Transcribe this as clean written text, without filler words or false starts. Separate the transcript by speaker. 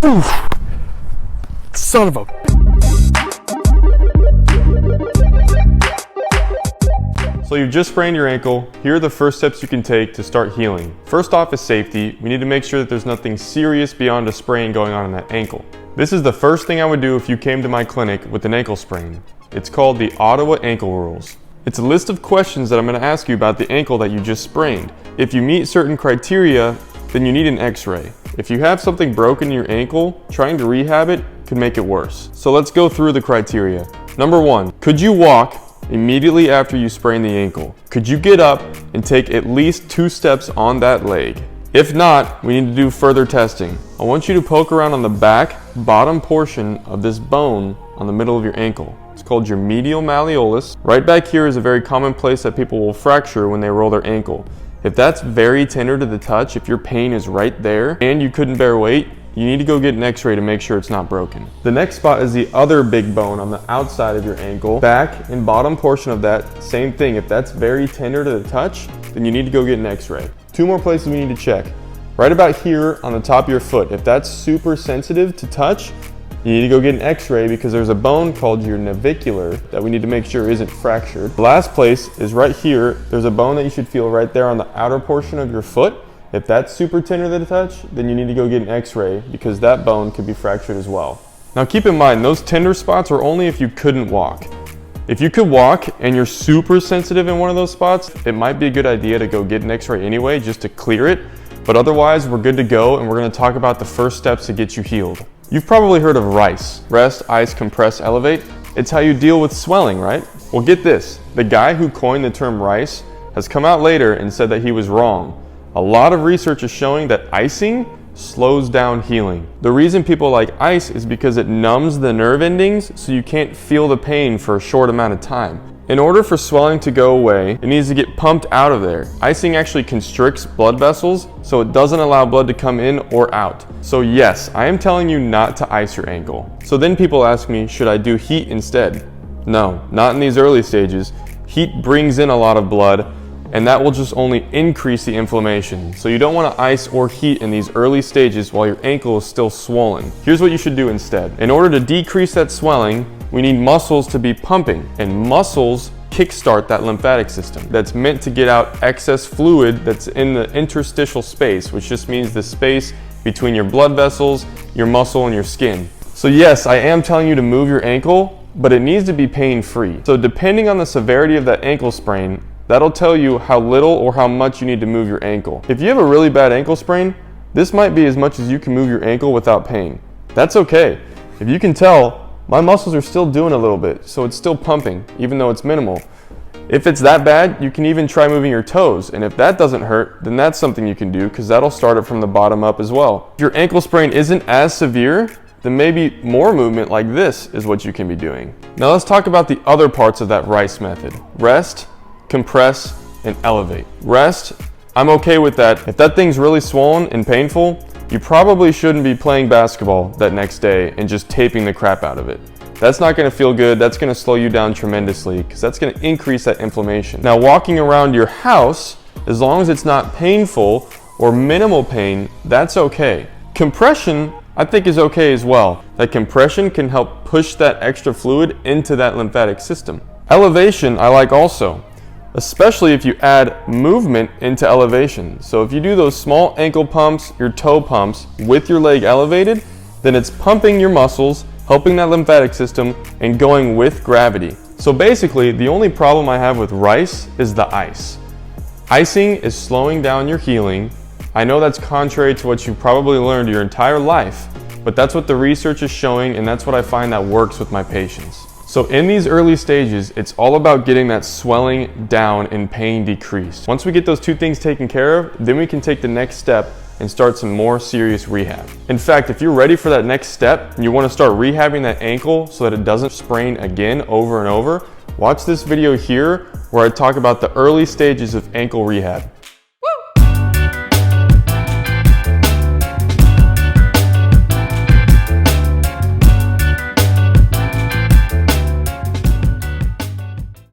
Speaker 1: Oof. Son of a... So you've just sprained your ankle. Here are the first steps you can take to start healing. First off is safety. We need to make sure that there's nothing serious beyond a sprain going on in that ankle. This is the first thing I would do if you came to my clinic with an ankle sprain. It's called the Ottawa Ankle Rules. It's a list of questions that I'm going to ask you about the ankle that you just sprained. If you meet certain criteria, then you need an x-ray. If you have something broken in your ankle, trying to rehab it could make it worse. So let's go through the criteria. Number 1, could you walk immediately after you sprain the ankle? Could you get up and take at least 2 steps on that leg? If not, we need to do further testing. I want you to poke around on the back bottom portion of this bone on the middle of your ankle. It's called your medial malleolus. Right back here is a very common place that people will fracture when they roll their ankle. If that's very tender to the touch, if your pain is right there and you couldn't bear weight, you need to go get an x-ray to make sure it's not broken. The next spot is the other big bone on the outside of your ankle. Back and bottom portion of that, same thing. If that's very tender to the touch, then you need to go get an x-ray. 2 more places we need to check. Right about here on the top of your foot. If that's super sensitive to touch, you need to go get an x-ray because there's a bone called your navicular that we need to make sure isn't fractured. The last place is right here. There's a bone that you should feel right there on the outer portion of your foot. If that's super tender to the touch, then you need to go get an x-ray because that bone could be fractured as well. Now keep in mind, those tender spots are only if you couldn't walk. If you could walk and you're super sensitive in one of those spots, it might be a good idea to go get an x-ray anyway just to clear it. But otherwise, we're good to go, and we're going to talk about the first steps to get you healed. You've probably heard of RICE, rest, ice, compress, elevate. It's how you deal with swelling, right? Well, get this. The guy who coined the term RICE has come out later and said that he was wrong. A lot of research is showing that icing slows down healing. The reason people like ice is because it numbs the nerve endings so you can't feel the pain for a short amount of time. In order for swelling to go away, it needs to get pumped out of there. Icing actually constricts blood vessels, so it doesn't allow blood to come in or out. So yes, I am telling you not to ice your ankle. So then people ask me, should I do heat instead? No, not in these early stages. Heat brings in a lot of blood, and that will just only increase the inflammation. So you don't want to ice or heat in these early stages while your ankle is still swollen. Here's what you should do instead. In order to decrease that swelling, we need muscles to be pumping, and muscles kickstart that lymphatic system that's meant to get out excess fluid that's in the interstitial space, which just means the space between your blood vessels, your muscle, and your skin. So yes, I am telling you to move your ankle, but it needs to be pain-free. So depending on the severity of that ankle sprain, that'll tell you how little or how much you need to move your ankle. If you have a really bad ankle sprain, this might be as much as you can move your ankle without pain. That's okay. If you can tell, my muscles are still doing a little bit, so it's still pumping, even though it's minimal. If it's that bad, you can even try moving your toes, and if that doesn't hurt, then that's something you can do because that'll start it from the bottom up as well. If your ankle sprain isn't as severe, then maybe more movement like this is what you can be doing. Now let's talk about the other parts of that RICE method. Rest, compress, and elevate. Rest, I'm okay with that. If that thing's really swollen and painful, you probably shouldn't be playing basketball that next day and just taping the crap out of it. That's not going to feel good. That's going to slow you down tremendously because that's going to increase that inflammation. Now, walking around your house, as long as it's not painful or minimal pain, that's okay. Compression, I think, is okay as well. That compression can help push that extra fluid into that lymphatic system. Elevation, I like also, especially if you add movement into elevation. So if you do those small ankle pumps, your toe pumps with your leg elevated, then it's pumping your muscles, helping that lymphatic system, and going with gravity. So basically, the only problem I have with RICE is the ice. Icing is slowing down your healing. I know that's contrary to what you probably learned your entire life, but that's what the research is showing, and that's what I find that works with my patients. So in these early stages, it's all about getting that swelling down and pain decreased. Once we get those 2 things taken care of, then we can take the next step and start some more serious rehab. In fact, if you're ready for that next step and you want to start rehabbing that ankle so that it doesn't sprain again over and over, watch this video here where I talk about the early stages of ankle rehab.